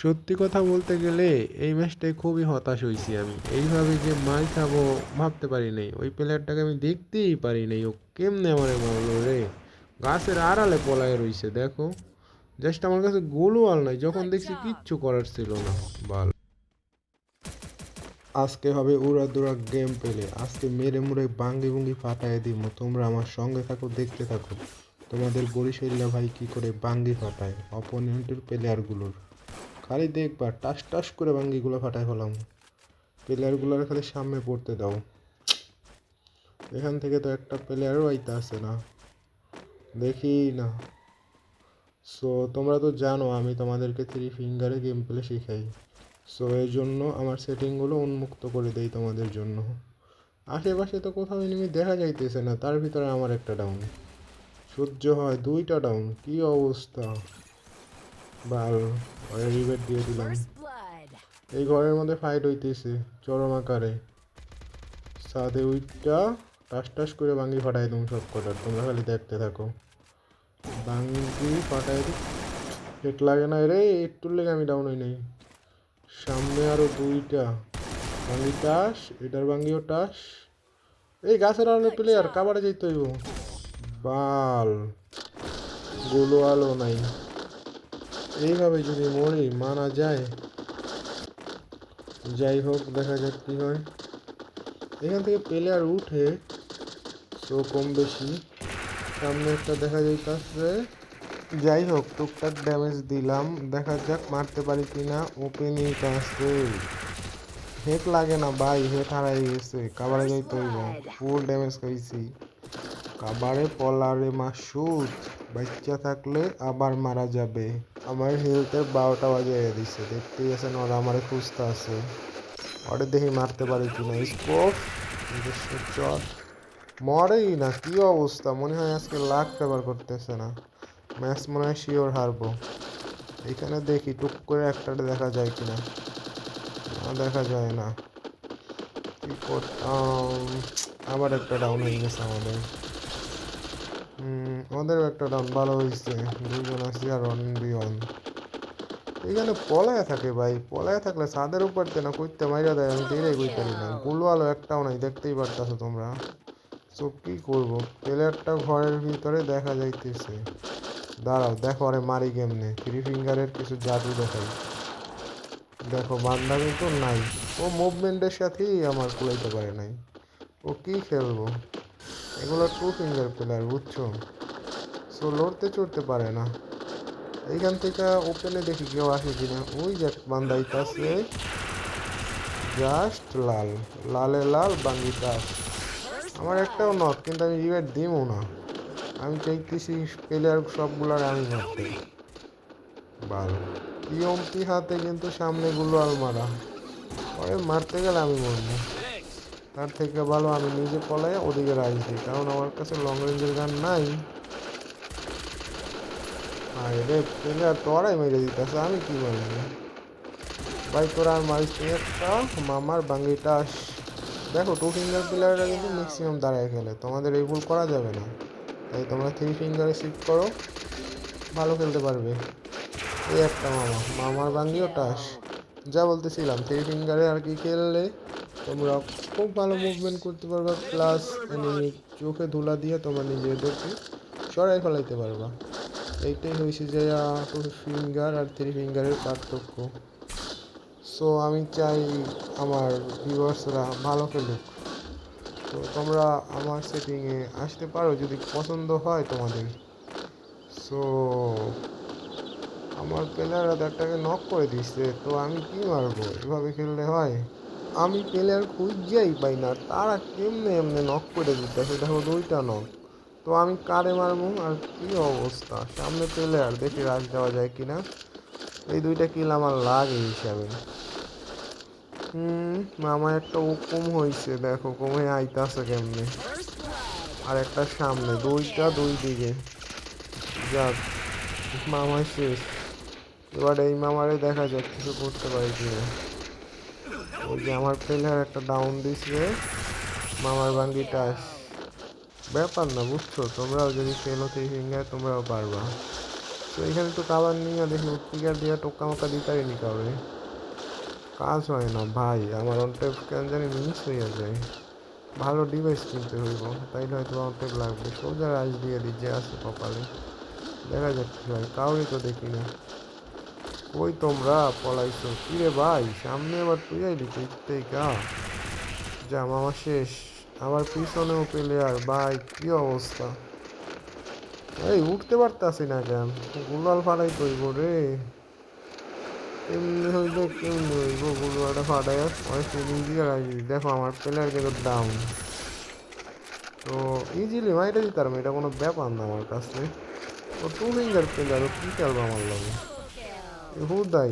সত্যি কথা বলতে গেলে এই ম্যাচটায় খুবই হতাশ হইছি আমি। এইভাবে যে মার খাবো ভাবতে পারি নাই। ওই প্লেয়ারটাকে আমি দেখতেই পারি নাই। ও কেমনে আমারে মারলো রে? গাছের আড়ালে পলায় রইছে দেখো। জাস্ট আমার কাছে গোলওয়াল নাই। যখন Good দেখছি job. কিচ্ছু করার ছিল না। বাল। আজকে হবে উড়াদুরা গেম পেলে। আজকে মেরে মুড়ে বাঙ্গি বুঙ্গি ফাটায় দিব। তোমরা আমার সঙ্গে থাকো, দেখতে থাকো। তোমাদের বরিশাইল্লা ভাই কি করে বাঙ্গি ফাটায় অপোনেন্টের প্লেয়ারগুলোর। খালি দেখবা টাস টাস করে বাঙ্গিগুলো ফাটায় ফেলাম। প্লেয়ারগুলোর খালি সামনে পড়তে দাও। এখান থেকে তো একটা প্লেয়ারও আইতে আসে না, দেখি না। সো তোমরা তো জানো আমি তোমাদেরকে থ্রি ফিঙ্গারে গেম প্লে শেখাই। সো এই জন্য আমার সেটিংগুলো উন্মুক্ত করে দেই তোমাদের জন্য। আশেপাশে তো কোথাও এনিমি দেখা যাইতেছে না, তার ভিতরে আমার একটা ডাউন। সহ্য হয় দুইটা ডাউন, কি অবস্থা। বাল, রিবেট দিয়ে দিলাম। First blood. এই ঘরের মধ্যে ফাইট হইতেছে চরম আকারে। সাদে উইটটা টাস টাস করে ভাঙ্গি ফাটাই তুমি সব কটার, তোমরা খালি দেখতে থাকো। ভাঙ্গি ফাটাই দি। হেট লাগে না রে, একটুর লেগে আমি ডাউন হই নাই। সামনে আরো দুইটা ভাঙ্গি টাস, এটার ভাঙ্গিও টাস। এই গাছের আলো Good প্লেয়ার job. কাবারে যাইতে হইব। বাল, গোলো আলো নাই। এইভাবে যদি মরি মানা যায়। যাই হোক, দেখা যাক কি হয়। এখান থেকে প্লেয়ার উঠে, সো কম বেশি সামনে একটা দেখা যাইতাছে। যাই হোক, টুকটাক ড্যামেজ দিলাম, দেখা যাক মারতে পারি কিনা। ওপেনিং আছে, হেট লাগে না ভাই, হেট হারাই গেছে। কাবারে First যাইতে হইব, blood. ফুল ড্যামেজ খাইছি। কাবারে পলারে মাসুদ, বাচ্চা থাকলে আবার মারা যাবে। আমার হেলথের 12টা বাজে দিচ্ছে, দেখতেই আছেন ওরা আমারে খুঁজতে আছে। ওরে দেখি মারতে পারি কিনা। স্কোপ চট, মরেই না, কি অবস্থা। মনে হয় আজকে লাখ ফেভার করতেছে না। ম্যাচ মনে হয় শিওর হারবো। এখানে দেখি টুক করে একটা দেখা যায় কিনা। দেখা যায় না। কি করতাম। আবার একটা ডাউন হয়ে গেছে আমাদের। ওদেরও একটা ডাউন, ভালো হয়েছে। দুজন আছি আর 1v1। এখানে পলায় থাকে ভাই, পলায় থাকলে ছাদের উপর না কইতে মাইরা দেয়, আমি Double টেরাই কই পারি না। kill. গুলো আলো একটাও নাই, দেখতেই পারতাছো তোমরা। সো কি করবো, প্লেয়ারটা ঘরের ভিতরে দেখা যাইতেছে। দাঁড়াও দেখো আরে মারি কেমনে, থ্রি ফিঙ্গারের কিছু জাদু দেখাই। দেখো বান্দা কিন্তু নাই, ও মুভমেন্টের সাথেই আমার কুলাইতে পারে নাই। ও কি খেলবো, এগুলো টু ফিঙ্গার প্লেয়ার বুঝছো। সো লড়তে চড়তে পারে না। এইখান থেকে ওপেনে দেখি কেউ আসে কিনা। ওই যে বান্দা আইতাছে, জাস্ট লাল, লালে লাল বাঙ্গি টাস। First আমার একটাও blood. নক, কিন্তু আমি রিভাইভ দিমও না। আমি চাইতেছি প্লেয়ার সবগুলার আমি মারতে। বাল, ইয়মপি হাতে কিন্তু সামনে গুলো আলমারা, পরে মারতে গেলে আমি মরবো। তার থেকে ভালো আমি নিজে পলাই ওদিকে রাইজ দিই, কারণ আমার কাছে লং রেঞ্জের গান নাই। আর রে প্লেয়ার তোরাই মেরে দিতেছে, আমি কি মারবো ভাই। তোরা আর মারিস নি একটা মামার বাঙ্গিটা। দেখো টু ফিঙ্গার Double প্লেয়াররা কিন্তু kill. ম্যাক্সিমাম দাঁড়ায় খেলে, তোমাদের এই ভুল করা যাবে না। তাই তোমরা থ্রি ফিঙ্গারে শিফট করো, ভালো খেলতে পারবে। এই একটা মামা, মামার Triple বাঙ্গিও টাস। kill. যা বলতেছিলাম, থ্রি ফিঙ্গারে আর কি খেললে তোমরা খুব ভালো মুভমেন্ট করতে পারবা, প্লাস এনিমি চোখে ধুলা দিয়ে তোমরা নিজেদেরকে সরাই ফেলাইতে পারবা। এইটাই হয়েছে যে টু ফিঙ্গার আর থ্রি ফিঙ্গারের পার্থক্য। সো আমি চাই আমার ভিউয়ার্সরা ভালো খেলুক। তো তোমরা আমার সেটিংয়ে আসতে পারো যদি পছন্দ হয় তোমাদের। সো আমার প্লেয়াররা তো একটাকে নক করে দিচ্ছে, তো আমি কি মারবো, এভাবে খেললে হয়। আমি প্লেয়ার খুঁজেই পাই না, তারা কেমনে এমনি নক করে দিতেছে, দেখো দুইটা নক। তো আমি কারে মারবো, আর কি অবস্থা। সামনে প্লেয়ার, দেখি রাশ দেওয়া যায় কিনা। এই দুইটা কিল আমার লাগে হিসাবে। মামা একটা হুকুম হয়েছে, দেখো কমে আইতাছে কেমনে। First blood. আর একটা সামনে, Double দুইটা দুই kill. দিকে। যাক, মামা শেষ। এবার এই মামারে দেখা যাক কিছু করতে পারি কিনা। ওই যে আমার প্লেয়ার একটা ডাউন দিছে, মামার Triple বাঙ্গিটা kill. ব্যাপার না বুঝছো। তোমরাও যদি খেলো থ্রি ফিঙ্গার তোমরাও পারবা। তো এখানে তো কাবার নিয়ে দেখি স্পিকার দিয়ে টোক্কা মোক্কা দিতে নি কাউরে কাজ হয় না ভাই আমার অনটেপ কেন জানি মিস হয়ে যায় ভালো ডিভাইস কিনতে হইব তাইলে হয়তো অনটেপ লাগবে সোজা রাইস দিয়ে দিই যে আছে কপালে দেখা যাক কি হয় কাউরে তো দেখি না কই তোমরা পলাইছো কি রে ভাই সামনে আবার তুই আইলি তুই কা যা মামা শেষ আবার পিছনেও প্লেয়ার ভাই কি অবস্থা এই উঠতে পারতাছি না কেন গুলাল ফাটাই তৈব রে কেমনি হইলে কেমনি হইব গুলালটা ফাটাই অনেক ট্রেনিং দিয়ে রাখি দেখো আমার প্লেয়ার কিন্তু ডাউন তো ইজিলি মাইটা দিতাম এটা কোনো ব্যাপার না আমার কাছে ও টু ফিঙ্গার প্লেয়ার ও কি খেলবো আমার লাগে Double kill. হুদাই